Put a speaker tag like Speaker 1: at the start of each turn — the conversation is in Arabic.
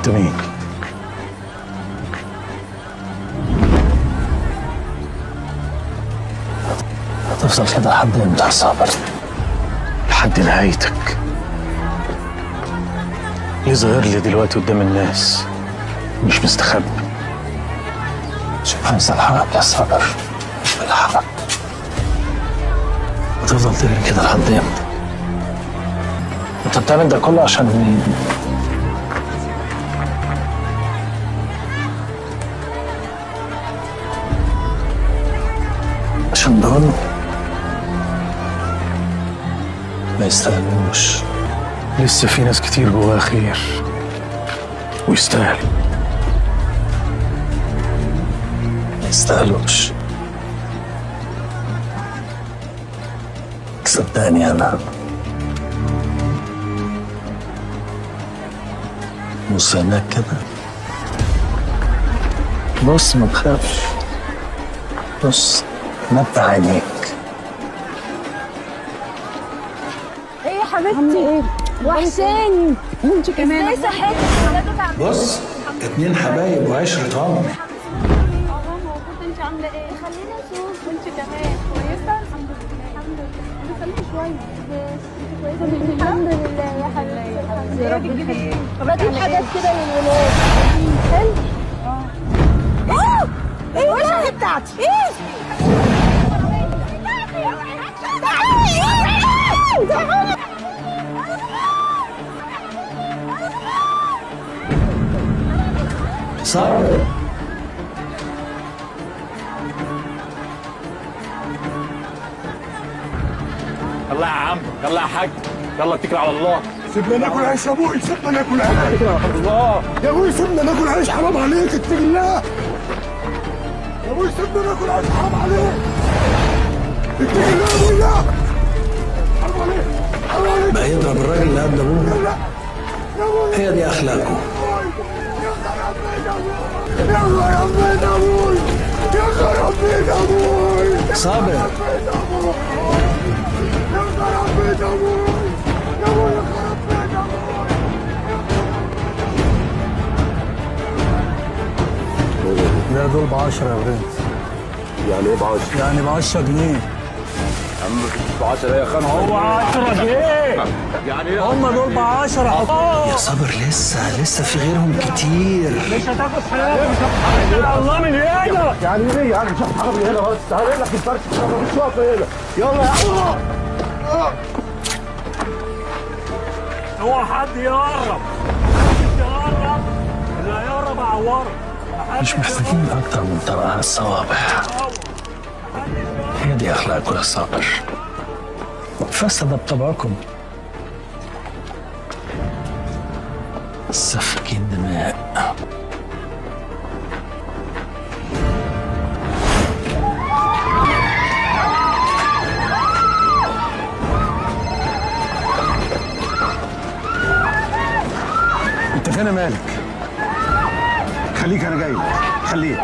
Speaker 1: انت مين؟ هتفضل كده لحد امتى يا صابر؟ لحد نهايتك. ليه ظاهر لي دلوقتي قدام الناس مش مستخبي؟ مش عايز الحقك يا صابر، الحقك. هتفضل تجري كده لحد امتى؟ انت بتعمل ده كله عشان مين؟ عشان دول ما يستاهلوش. لسه في ناس كتير جواها خير ويستاهلوا. ما يستاهلوش. صدقني انا. بص هناك كده، بص ما تخافش، بص نبه عينيك.
Speaker 2: ايه يا حبيبتي؟ ايه وحشاني وانت كمان. ازاي صحتك؟
Speaker 1: بص 2 حبايب وعشرة عمر.
Speaker 2: انت عامله ايه؟ خلينا نشوف. وانت كمان كويسه؟ الحمد لله. الحمد لله. خليكي شويه بس. انت كويسه؟ الحمد لله يا حبيبتي. يا رب يخليك. بجيب حاجات كده للولاد. حلو؟ ايه الوشة بتاعتي؟ ايه؟
Speaker 1: صابر
Speaker 3: يلا يا عم، يلا يا حاج، يلا اتكل على الله.
Speaker 4: سيبنا ناكل عيش يا ابوي، سيبنا ناكل عيش.
Speaker 3: اتكل على الله
Speaker 4: يا ابوي سيبنا ناكل عيش، حرام عليك اتق الله. يا ابوي سيبنا ناكل عيش، حرام عليك. اتق الله يا ابوي، حرام عليك، حرام عليك.
Speaker 1: بقى يضرب الراجل اللي قبل ابوه. هي دي اخلاقه.
Speaker 4: يلا يا بيت ابوي، يلا يا بيت ابوي.
Speaker 1: صابر
Speaker 4: يلا يا بيت ابوي، يلا يا بيت ابوي.
Speaker 1: لا دول ب10 يا برنس.
Speaker 3: يعني ايه ب10؟
Speaker 1: يعني ب10 جنيه.
Speaker 3: يا عم ب10 يا خان، هو 10 جنيه. يعني ايه؟
Speaker 1: هم دول ب10. يا صابر لسه في غيرهم كتير.
Speaker 3: مش هتاخد حاجه، مش هتاخد حاجه. الله من هنا. يعني ايه؟ يعني مش هاخد حاجه من هنا بس. هقول لك الفرش مش واقف هنا. يلا يا عم. هو حد يقرب؟ يقرب اللي هيقرب اعوره.
Speaker 1: مش محتاجين اكتر من طرقها الصوابع. هي دي اخلاقكم يا صابر. فسد بطبعكم. سفكين دماء.
Speaker 4: انت فين يا مالك؟ خليك انا جاي لك، خليك.